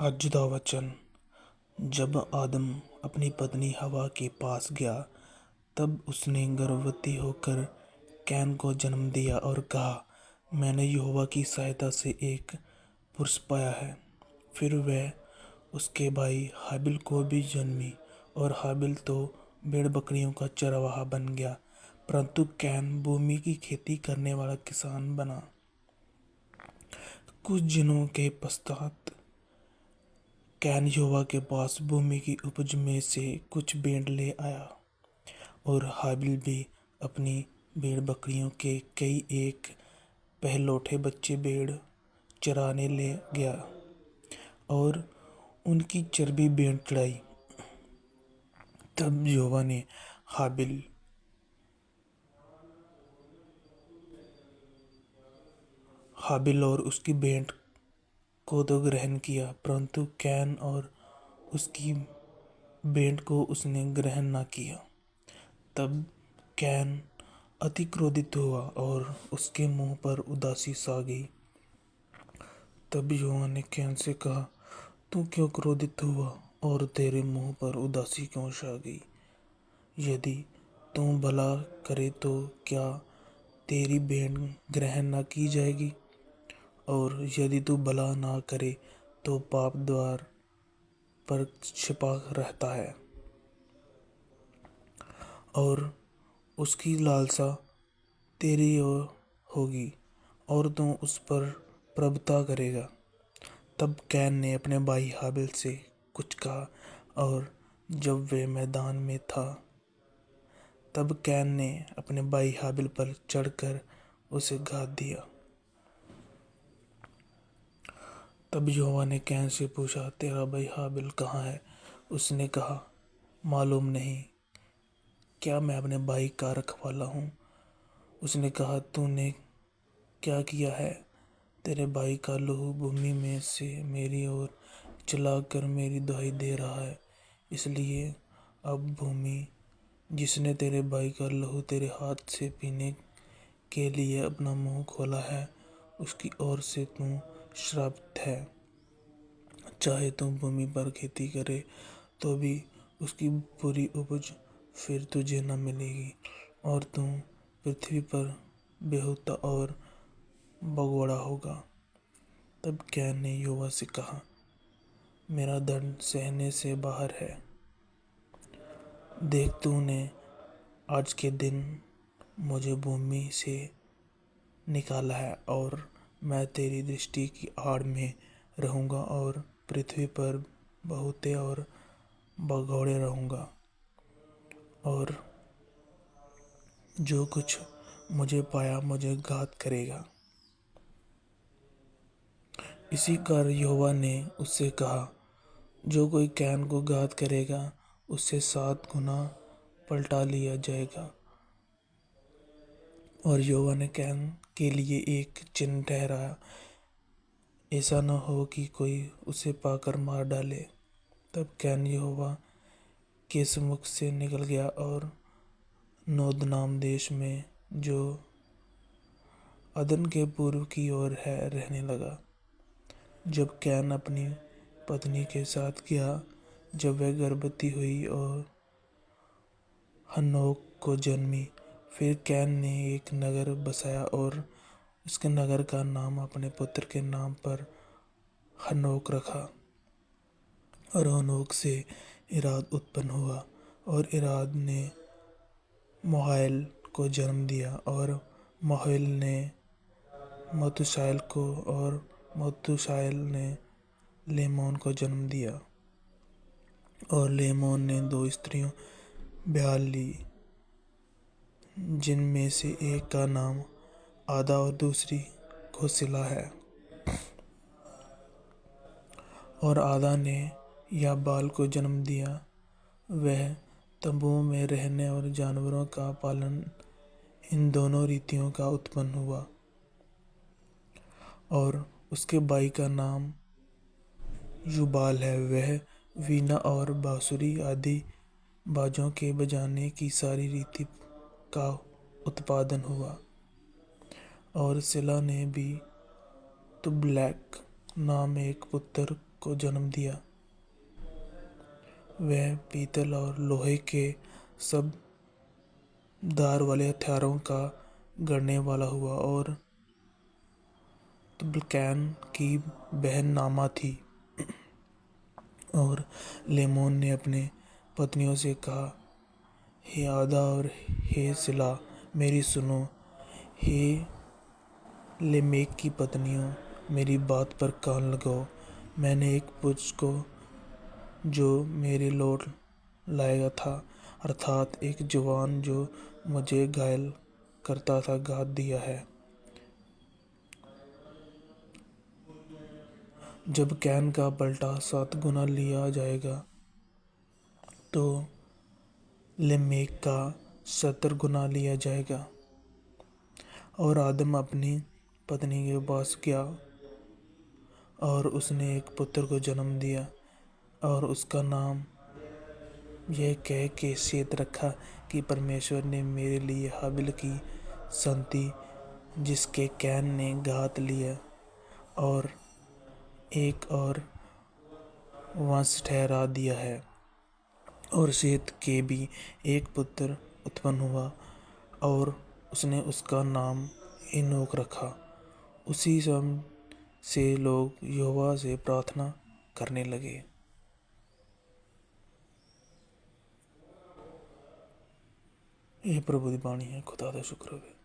अजुदा वचन। जब आदम अपनी पत्नी हवा के पास गया, तब उसने गर्भवती होकर कैन को जन्म दिया और कहा, मैंने यहोवा की सहायता से एक पुरुष पाया है। फिर वह उसके भाई हाबिल को भी जन्मी, और हाबिल तो भेड़ बकरियों का चरवाहा बन गया, परंतु कैन भूमि की खेती करने वाला किसान बना। कुछ दिनों के पश्चात कैन यहोवा के पास भूमि की उपज में से कुछ भेड़ ले आया, और हाबिल भी अपनी भेड़ बकरियों के कई एक पहलौठे बच्चे भेड़ चराने ले गया और उनकी चर्बी भेड़ चढ़ाई। तब यहोवा ने हाबिल और उसकी भेड़ को तो ग्रहण किया, परंतु कैन और उसकी भेड़ को उसने ग्रहण न किया। तब कैन अति क्रोधित हुआ और उसके मुंह पर उदासी छा गई। तब यहोवा ने कैन से कहा, तू क्यों क्रोधित हुआ और तेरे मुंह पर उदासी क्यों छा गई? यदि तू भला करे तो क्या तेरी भेड़ ग्रहण न की जाएगी? और यदि तू भला ना करे तो पाप द्वार पर छिपा रहता है, और उसकी लालसा तेरी ओर होगी, और तू उस पर प्रभुता करेगा। तब कैन ने अपने भाई हाबिल से कुछ कहा, और जब वे मैदान में था, तब कैन ने अपने भाई हाबिल पर चढ़कर उसे घात दिया। तब यहोवा ने कैन से पूछा, तेरा भाई हाबिल कहाँ है? उसने कहा, मालूम नहीं, क्या मैं अपने भाई का रखवाला हूँ? उसने कहा, तूने क्या किया है? तेरे भाई का लहू भूमि में से मेरी ओर चलाकर मेरी दुहाई दे रहा है, इसलिए अब भूमि जिसने तेरे भाई का लहू तेरे हाथ से पीने के लिए अपना मुंह खोला है, उसकी ओर से तू श्रापित है। चाहे तू भूमि पर खेती करे तो भी उसकी पूरी उपज फिर तुझे न मिलेगी, और तू पृथ्वी पर बेहुदा और भगोड़ा होगा। तब कैन ने यहोवा से कहा, मेरा दंड सहने से बाहर है। देख, तूने आज के दिन मुझे भूमि से निकाला है, और मैं तेरी दृष्टि की आड़ में रहूंगा और पृथ्वी पर बहुते और भगोड़े रहूंगा, और जो कुछ मुझे पाया मुझे घात करेगा। इसी कारण यहोवा ने उससे कहा, जो कोई कैन को घात करेगा उससे 7 गुना पलटा लिया जाएगा। और यहोवा ने कैन के लिए एक चिन्ह ठहराया, ऐसा न हो कि कोई उसे पाकर मार डाले। तब कैन यहोवा के सम्मुख से निकल गया और नोद नाम देश में, जो अदन के पूर्व की ओर है, रहने लगा। जब कैन अपनी पत्नी के साथ गया, जब वह गर्भवती हुई और हनोक को जन्मी, फिर कैन ने एक नगर बसाया और उसके नगर का नाम अपने पुत्र के नाम पर हनोक रखा। और हनोक से इराद उत्पन्न हुआ, और इराद ने मोहाइल को जन्म दिया, और मोहाइल ने मतूशाएल को, और मतूशाएल ने लेमोन को जन्म दिया। और लेमोन ने 2 स्त्रियों ब्याह ली, जिनमें से एक का नाम आदा और दूसरी कोसिला है। और आदा ने याबाल को जन्म दिया। वह तंबुओं में रहने और जानवरों का पालन, इन दोनों रीतियों का उत्पन्न हुआ। और उसके भाई का नाम युबाल है। वह वीणा और बांसुरी आदि बाजों के बजाने की सारी रीति का उत्पादन हुआ। और सिला ने भी तुबलैक नाम एक पुत्र को जन्म दिया। वह पीतल और लोहे के सब धार वाले हथियारों का गढ़ने वाला हुआ और तुबलकैन की बहन नामा थी। और लेमोन ने अपने पत्नियों से कहा, हे आदा और हे सिला, मेरी सुनो। हे लेमेक की पत्नियों, मेरी बात पर कान लगाओ। मैंने एक पुरुष को जो मेरे लौट लाएगा था, अर्थात एक जवान जो मुझे घायल करता था, घात दिया है। जब कैन का पलटा 7 गुना लिया जाएगा तो लेमेक का 70 गुना लिया जाएगा। और आदम अपनी पत्नी के पास गया और उसने एक पुत्र को जन्म दिया और उसका नाम यह कह के सेत रखा कि परमेश्वर ने मेरे लिए हाबिल की संति, जिसके कैन ने घात लिया, और एक और वंश ठहरा दिया है। और सेत के भी एक पुत्र उत्पन्न हुआ और उसने उसका नाम एनोक रखा। उसी समय से लोग यहोवा से प्रार्थना करने लगे। ये प्रभु की बाणी है। खुदा दा शुक्र होवे।